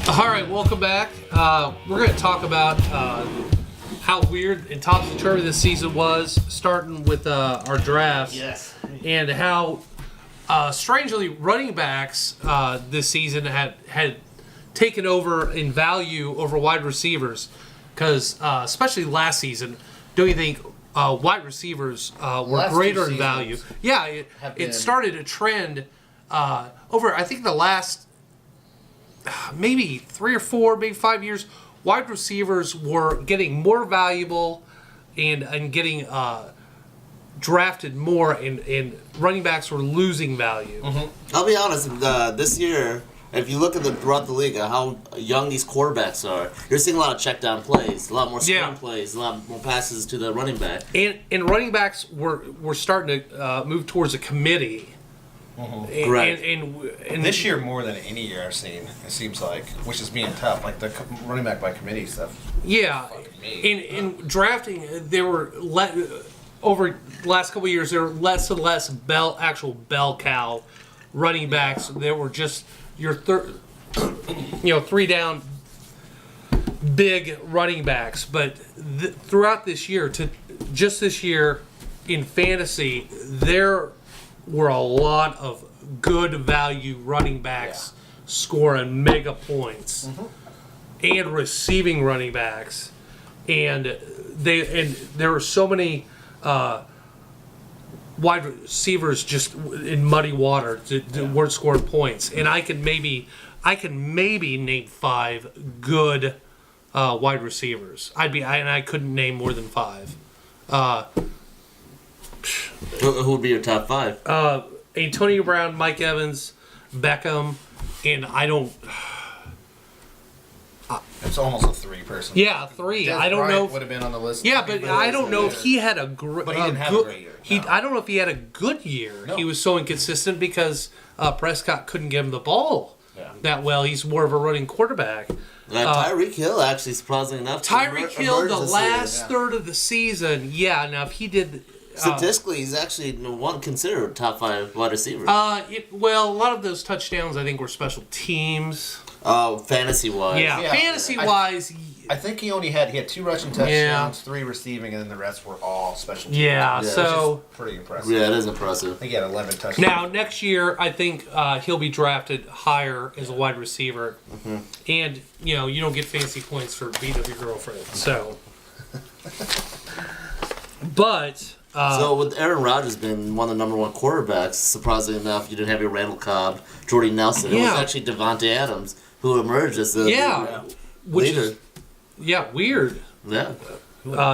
All right, welcome back. We're going to talk about how weird and topsy-turvy this season was, starting with our drafts. Yes. And how, strangely, running backs this season had taken over in value over wide receivers. Because, especially last season, don't you think wide receivers were greater in value? Yeah, it started a trend over, I think, the last maybe 3 or 4, maybe 5 years. Wide receivers were getting more valuable and getting drafted more, and running backs were losing value. Mm-hmm. I'll be honest, this year, if you look at throughout the league, how young these quarterbacks are, you're seeing a lot of check down plays, a lot more screen plays, a lot more passes to the running back. And running backs were starting to move towards a committee. Mm-hmm. Right. And this year more than any year I've seen, it seems like, which is being tough, like the running back by committee stuff. Yeah, in drafting, there were over the last couple of years, there were less and less actual bell cow running backs. There were just your 3 down big running backs. But throughout this year, just this year in fantasy, there were a lot of good value running backs scoring mega points, and receiving running backs, and there were so many wide receivers just in muddy water that weren't scoring points. And I can maybe name 5 good wide receivers. I couldn't name more than 5. Who would be your top 5? Antonio Brown, Mike Evans, Beckham, and I don't. It's almost a 3 person. Yeah, 3. Des I don't Bryant know. would have been on the list. Yeah, but I don't know if he had a great. But he didn't have a great year. No. I don't know if he had a good year. No. He was so inconsistent because Prescott couldn't give him the ball that well. He's more of a running quarterback. Tyreek Hill, actually, surprisingly enough. Tyreek Hill, the last third of the season. Yeah, now if he did. Statistically, he's actually considered top 5 wide receiver. Well, a lot of those touchdowns, I think, were special teams. Oh, fantasy-wise. Yeah, fantasy-wise. I think he had 2 rushing touchdowns, 3 receiving, and then the rest were all special teams. Yeah, so which is pretty impressive. Yeah, it is impressive. I think he had 11 touchdowns. Now, next year, I think he'll be drafted higher as a wide receiver. Mm-hmm. And, you don't get fancy points for beating up your girlfriend. So. But. So with Aaron Rodgers being one of the number 1 quarterbacks, surprisingly enough, you didn't have your Randall Cobb, Jordy Nelson. It was actually Devontae Adams who emerged as the leader. Weird. Yeah.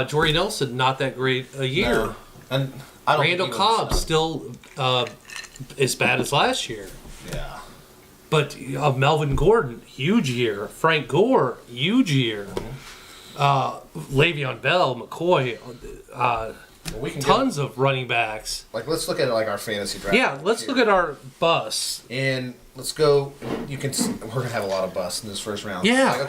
Jordy Nelson, not that great a year. No. And I don't Randall Cobb still as bad as last year. Yeah. But Melvin Gordon, huge year. Frank Gore, huge year. Le'Veon Bell, McCoy, we can tons of running backs. Let's look at our fantasy draft. Yeah, let's look at our busts. And let's go. We're gonna have a lot of busts in this first round. Yeah.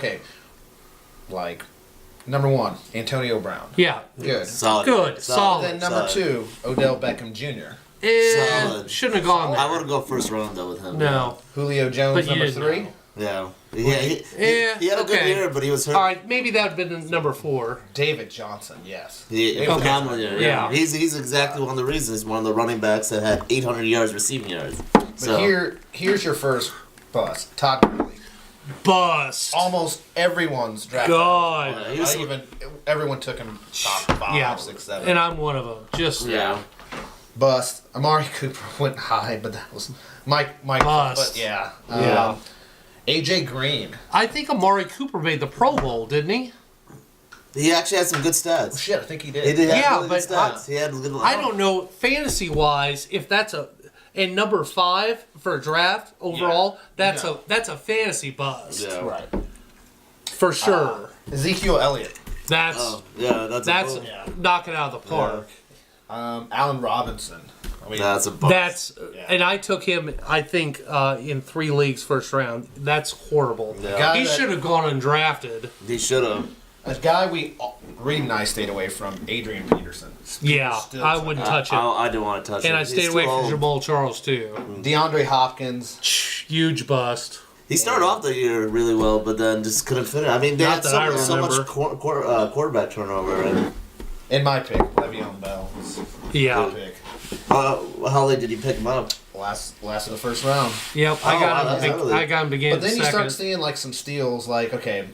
Number 1, Antonio Brown. Yeah. Good. Solid. Good. Solid. Then number 2, Odell Beckham Jr. Solid. Shouldn't have gone there. I wouldn't go first round though with him. No. Julio Jones, number 3. Yeah. He had a good year, but he was hurt. All right, maybe that would have been number 4. David Johnson, yes. Phenomenal year. Yeah. He's exactly one of the reasons. One of the running backs that had 800 yards receiving yards. But here's your first bust. Todd Gurley. Bust. Almost everyone's drafted. God. Everyone took him top 5, 6, 7. And I'm one of them. Just Bust. Amari Cooper went high, but that was Mike. Bust. But AJ Green. I think Amari Cooper made the Pro Bowl, didn't he? He actually had some good stats. Oh, shit, I think he did. He did have but good stats. He had good. I don't know fantasy-wise if that's and number 5 for a draft overall. That's a fantasy bust. Yeah. Right. For sure. Ezekiel Elliott. That's knocking out of the park. Allen Robinson. That's a bust. And I took him, I think, in 3 leagues first round. That's horrible. Yeah. He should have gone undrafted. He should have. A guy Reed and I stayed away from, Adrian Peterson. I wouldn't touch him. I don't want to touch him. And I stayed away from Jamal Charles, too. DeAndre Hopkins. Huge bust. He started off the year really well, but then just couldn't finish. I mean, they Not had that I so much remember. quarterback turnover. And In my pick, Le'Veon Bell was Yeah. my pick. how late did you pick him up? Last of the first round. Yep. Oh, wow, I that's early. got him beginning But then you second. start seeing like some steals, like okay,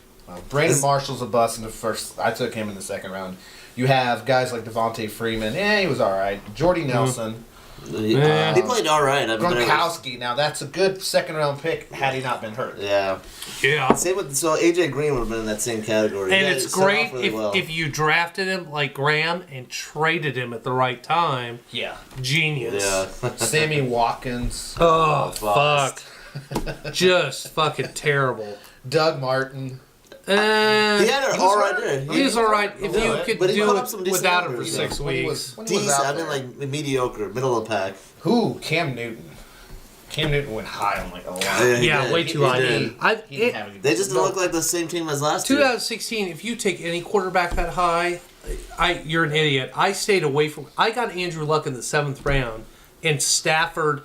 Brandon Marshall's a bust in the first. I took him in the second round. You have guys like Devontae Freeman. Yeah, he was all right. Jordy Nelson, He played all right. I mean, Gronkowski. Now that's a good second round pick had he not been hurt. yeah. Yeah. Same with AJ Green would have been in that same category. And Yeah, it's he started great off really well. if you drafted him like Graham and traded him at the right time. Yeah. Genius. Yeah. Sammy Watkins, Oh, bust. fuck. Just fucking terrible. Doug Martin. He had an was all right hurt. day. He's all right if Yeah, you could but he do put up it some decent without him for numbers, 6 When he weeks. was Decent. out I mean, there. like mediocre, middle of the pack. Who? Cam Newton. Cam Newton went high on like a lot. He Yeah, did. way He too high. did. He didn't have any- They just don't look like the same team as last year. 2016, if you take any quarterback that high, you're an idiot. I stayed away from. I got Andrew Luck in the 7th round and Stafford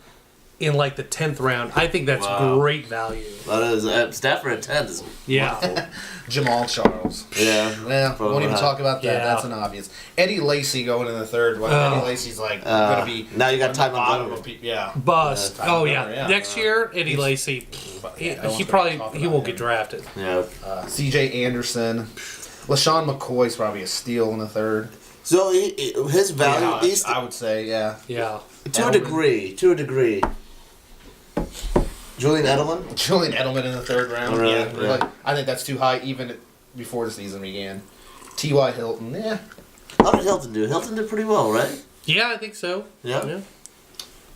in like the 10th round. I think that's Wow. great value. That is Stafford at 10 is Yeah. wonderful. Jamal Charles. Yeah. Well, Probably won't even not. talk about that. Yeah. That's an obvious. Eddie Lacy going in the third one. Oh. Eddie Lacy's like going to be. now you got on the Ty bottom Montgomery. of pe- Yeah. Bust. Yeah, Oh Ty yeah. Montgomery, yeah. Next year, Eddie He's- Lacy. Yeah, no one's He gonna probably talk he about won't him. get drafted. Yeah. C.J. Anderson. LaShawn McCoy's probably a steal in the third. So his value, Yeah, he's I would say, yeah. Yeah. to a degree. To a degree. Julian Edelman. Julian Edelman in the third round. Really? Yeah, Yeah. like, I think that's too high even before the season began. T.Y. Hilton, yeah. How did Hilton do? Hilton did pretty well, right? Yeah, I think so. Yeah.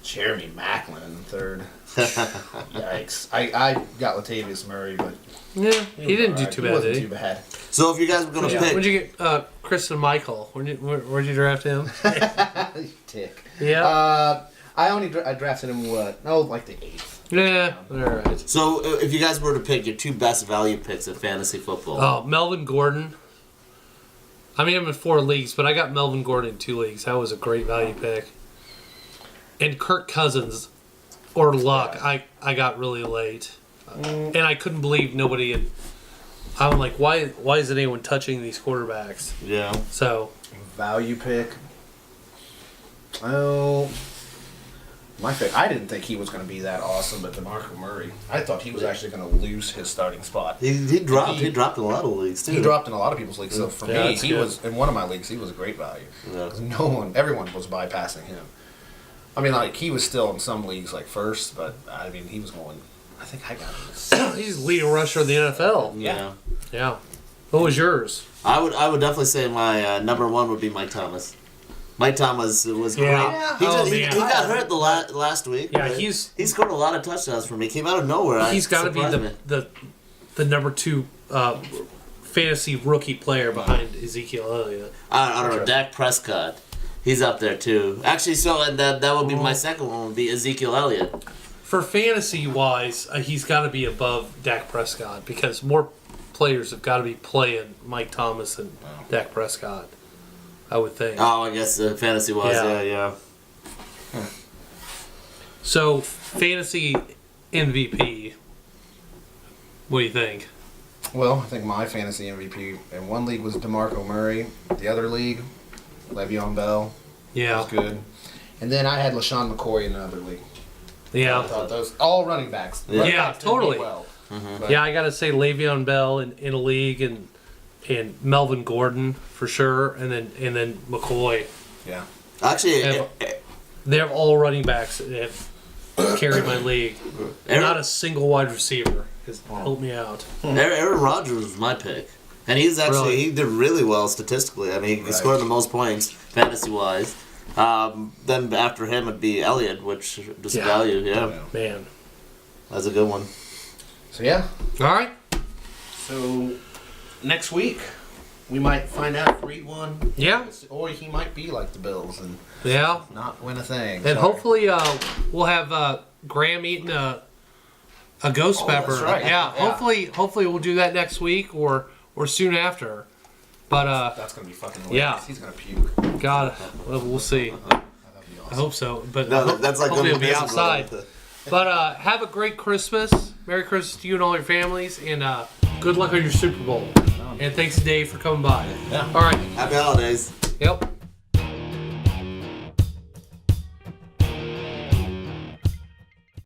Jeremy Maclin in the third. Yikes. I got Latavius Murray, but Yeah. He didn't do alright. too He bad, wasn't did too he? bad. So if you guys were gonna Yeah. pick, Where'd you get Kristen Michael? Where'd you draft him? Tick. Yeah. I drafted him like the 8th. Yeah. All right. so if you guys were to pick your two best value picks in fantasy football, Oh, Melvin Gordon. I mean, I'm in 4 leagues, but I got Melvin Gordon in 2 leagues. That was a great value pick. And Kirk Cousins or Luck, I got really late. And I couldn't believe nobody had. I'm like, why isn't anyone touching these quarterbacks? yeah, So, Value pick. Oh, my pick. I didn't think he was going to be that awesome, but DeMarco Murray. I thought he was actually going to lose his starting spot. he dropped in a lot of leagues too. He dropped in a lot of people's leagues, so for Yeah, me, that's he good. was in one of my leagues. He was a great value. Yeah. 'Cause everyone was bypassing him. I mean, like he was still in some leagues like first, but I mean, he was going. I think I got him. he's the leading rusher of the NFL. Yeah. Yeah. What was yours? I would definitely say my number one would be Mike Thomas. Mike Thomas was great. Yeah. He, Oh, he man. got hurt the last week. Yeah, but he's- he scored a lot of touchdowns for me. Came out of nowhere. He's got to be Surprised me. the number 2 fantasy rookie player behind Ezekiel Elliott. I don't know. Dak Prescott. He's up there too. Actually, so and that would be my second one. Would be Ezekiel Elliott. For fantasy wise, he's got to be above Dak Prescott because more players have got to be playing Mike Thomas and Dak Prescott. I would think. Oh, I guess fantasy wise, Yeah. yeah. So fantasy MVP. What do you think? Well, I think my fantasy MVP in one league was DeMarco Murray. The other league, Le'Veon Bell. Yeah. Was good. And then I had LaShawn McCoy in another league. I Yeah. thought those all running backs. Yeah. Running Yeah, backs did me totally. Well. But Yeah, I got to say Le'Veon Bell in a league and Melvin Gordon for sure, and then McCoy. yeah. Actually, Yeah. They have all running backs that carry my league. Not a single wide receiver has helped me out. Aaron Rodgers was my pick, and he's actually Really? he did really well statistically. I mean, he Right. scored the most points fantasy wise. Then after him would be Elliott, which just Yeah. value. Yeah, Man. that's a good one. So yeah. All right. So next week we might find out if Reed won. Yeah. Or he might be like the Bills and Yeah. not win a thing. And So- hopefully we'll have Graham eating a ghost Oh, pepper. that's right. Yeah. Yeah. Hopefully we'll do that next week or soon after. But that's gonna be fucking hilarious. Yeah. He's gonna puke. God, well, we'll see. That'd be I awesome. hope so. But No, that's like hopefully going it'll be to outside. But have a great Christmas. Merry Christmas to you and all your families, and good luck on your Super Bowl. And thanks to Dave for coming by. Yeah. All right. Happy holidays. Yep.